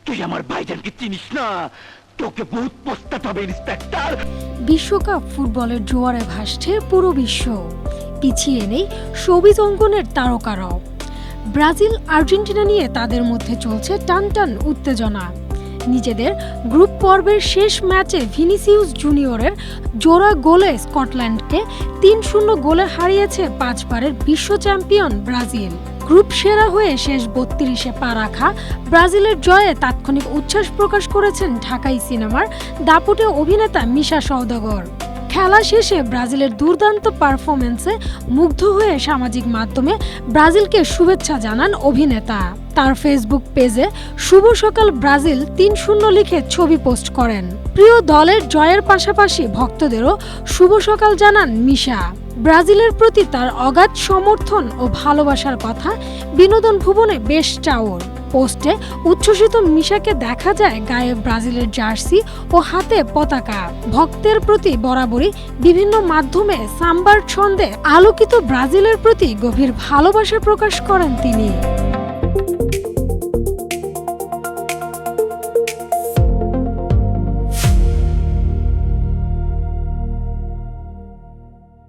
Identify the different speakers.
Speaker 1: তুই আমার ভাইজানকে চিনিস না, তোকে বহুত পস্তাতে হবে ইন্সপেক্টর।
Speaker 2: বিশ্বকাপ ফুটবলের জোয়ারে ভাসছে পুরো বিশ্ব, পিছিয়ে নেই শোবিজ অঙ্গনের তারকারাও। ব্রাজিল আর্জেন্টিনা নিয়ে তাদের মধ্যে চলছে টানটান উত্তেজনা। নিজেদের গ্রুপ পর্বের শেষ ম্যাচে ভিনিসিউস জুনিয়রের জোড়া গোলে স্কটল্যান্ডকে ৩-০ গোলে হারিয়েছে 5 বারের বিশ্ব চ্যাম্পিয়ন ব্রাজিল। গ্রুপ সেরা হয়ে শেষ ৩২-এ পা রাখা ব্রাজিলের জয়ে তাৎক্ষণিক উচ্ছ্বাস প্রকাশ করেছেন ঢাকাই সিনেমার দাপুটে অভিনেতা মিশা সওদাগর। খেলা শেষে ব্রাজিলের দুর্দান্ত পারফরমেন্সে মুগ্ধ হয়ে সামাজিক মাধ্যমে ব্রাজিলকে শুভেচ্ছা জানান অভিনেতা। তার ফেসবুক পেজে শুভ সকাল ব্রাজিল ৩-০ লিখে ছবি পোস্ট করেন। প্রিয় দলের জয়ের পাশাপাশি ভক্তদেরও শুভ সকাল জানান মিশা। ব্রাজিলের প্রতি তার অগাধ সমর্থন ও ভালোবাসার কথা বিনোদন ভুবনে বেশ চাউর। পোস্টে উচ্ছ্বসিত মিশাকে দেখা যায় গায়ে ব্রাজিলের জার্সি ও হাতে পতাকা। ভক্তের প্রতি বরাবরই বিভিন্ন মাধ্যমে সাম্বার ছন্দে আলোকিত ব্রাজিলের প্রতি গভীর ভালোবাসা প্রকাশ করেন তিনি।